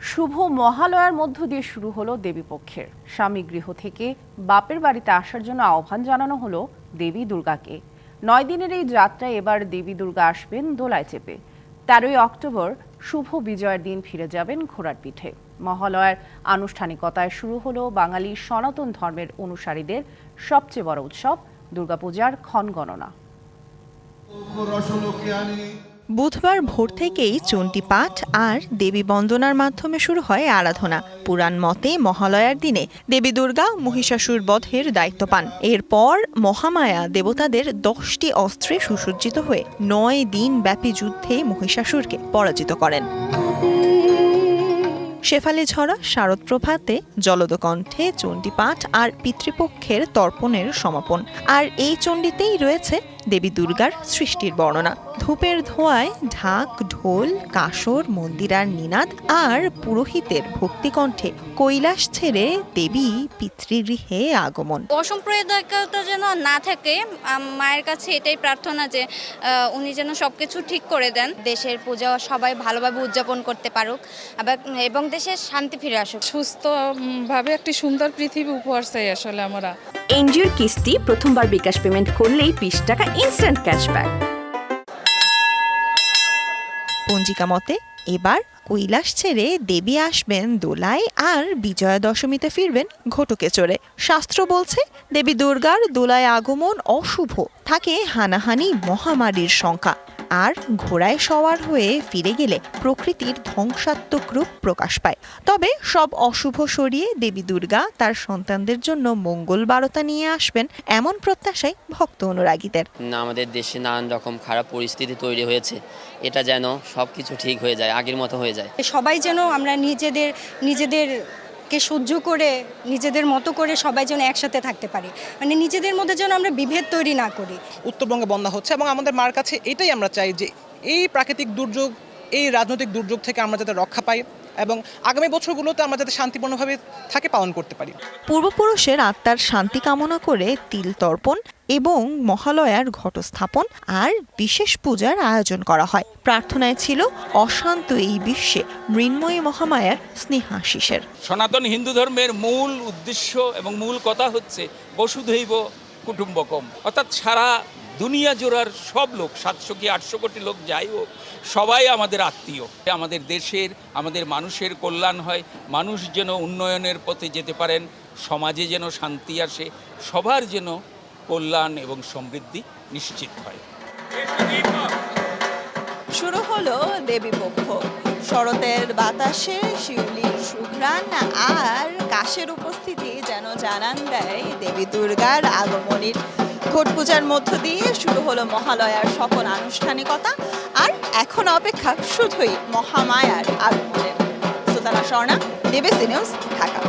শুভ মহালয়ার মধ্য দিয়ে শুরু হলো দেবীপক্ষের। স্বামী গৃহ থেকে বাপের বাড়িতে আসার জন্য আহ্বান জানানো হলো দেবী দুর্গাকে। 9 দিনের এই যাত্রায় এবার দেবী দুর্গা আসবেন দোলায় চেপে। 13ই অক্টোবর শুভ বিজয়ের দিন ফিরে যাবেন ঘোড়ার পিঠে। মহালয়ার আনুষ্ঠানিকতায় শুরু হলো বাঙালি সনাতন ধর্মের অনুসারীদের সবচেয়ে বড় উৎসব দুর্গাপূজার ক্ষণগণনা। বুধবার ভোর থেকেই চণ্ডী পাঠ আর দেবী বন্দনার মাধ্যমে শুরু হয় আরাধনা। পুরাণ মতে মহালয়ার দিনে দেবী দুর্গা মহিষাসুর বধের দায়িত্ব পান। এরপর মহামায়া দেবতাদের 10টি অস্ত্রে সুসজ্জিত হয়ে 9 দিন ব্যাপী যুদ্ধে মহিষাসুরকে পরাজিত করেন। শেফালি ঝরা শারদ প্রভাতে জলদকণ্ঠে চণ্ডী পাঠ আর পিতৃপক্ষের তর্পণের সমাপন। আর এই চণ্ডীতেই রয়েছে দেবী দুর্গার সৃষ্টির বর্ণনা। ধূপের ধোঁয়ায় ঢাক, ঢোল, কাসর, মন্দিরার নিনাদ আর পুরোহিতের ভক্তিকণ্ঠে কৈলাস ছেড়ে দেবী পিতৃগৃহে আগমন। অসাম্প্রদায়িকতা যেন না থাকে, মায়ের কাছে এটাই প্রার্থনা যে উনি যেন সবকিছু ঠিক করে দেন। দেশের পূজা সবাই ভালোভাবে উদযাপন করতে পারুক এবং দেশের শান্তি ফিরে আসুক। সুস্থভাবে একটি সুন্দর পৃথিবী উপহার চাই আসলে আমরা। এনজিওর কিস্তি প্রথমবার বিকাশ পেমেন্ট করলেই 20 টাকা ইনস্ট্যান্ট ক্যাশব্যাক। পঞ্জিকা মতে এবার কৈলাস ছেড়ে দেবী আসবেন দোলায় আর বিজয়া দশমীতে ফিরবেন ঘটকে চড়ে। শাস্ত্র বলছে দেবী দুর্গার দোলায় আগমন অশুভ, থাকে হানাহানি, মহামারীর শঙ্কা। আর ঘোড়ায় সওয়ার হয়ে ফিরে গেলে প্রকৃতির ধ্বংসাত্মক রূপ প্রকাশ পায়। তবে সব অশুভ সরিয়ে দেবী দুর্গা তার সন্তানদের জন্য মঙ্গল বার্তা নিয়ে আসবেন, এমন প্রত্যাশাই ভক্ত অনুরাগীদের। আমাদের দেশে নানান রকম খারাপ পরিস্থিতি তৈরি হয়েছে, এটা যেন সবকিছু ঠিক হয়ে যায়, আগের মতো হয়ে যায়। সবাই যেন আমরা নিজেদেরকে সহ্য করে নিজেদের মতো করে সবাই যেন একসাথে থাকতে পারি, মানে নিজেদের মধ্যে যেন আমরা বিভেদ তৈরি না করি। উত্তরবঙ্গে বন্যা হচ্ছে এবং আমাদের মার কাছে এটাই আমরা চাই যে এই প্রাকৃতিক দুর্যোগ, এই রাজনৈতিক দুর্যোগ থেকে আমরা যাতে রক্ষা পাই এবং আগামী বছরগুলোতে আমরা যাতে শান্তিপূর্ণভাবে থাকে পালন করতে পারি। পূর্বপুরুষের আত্মার শান্তি কামনা করে তিল তর্পণ এবং মহালয়ার ঘটস্থাপন আর বিশেষ পূজার আয়োজন করা হয়। প্রার্থনায় ছিল অশান্ত এই বিশ্বে মৃন্ময়ী মহামায়ার স্নেহাশিসের। সনাতন হিন্দু ধর্মের মূল উদ্দেশ্য এবং মূল কথা হচ্ছে বসুধৈব কুটুম্বকম, অর্থাৎ সারা দুনিয়া জোড়ার সব লোক, 700 কি 800 কোটি লোক যাই হোক, সবাই আমাদের আত্মীয়। আমাদের দেশের, আমাদের মানুষের কল্যাণ হয়, মানুষ যেন উন্নয়নের পথে যেতে পারেন, সমাজে যেন শান্তি আসে, সবার যেন কল্যাণ এবং সমৃদ্ধি নিশ্চিত হয়। শুরু হলো দেবীপক্ষ। শরতের বাতাসে শিউলির সুঘ্রাণ আর কাশের উপস্থিতি যেন জানান দেয় দেবী দুর্গার আগমনের। ঘট পূজার মধ্য দিয়ে শুরু হলো মহালয়ার সকল আনুষ্ঠানিকতা, আর এখন অপেক্ষা শুধুই মহামায়ার আগমনের। Sultana Swarna, DBC news, Dhaka.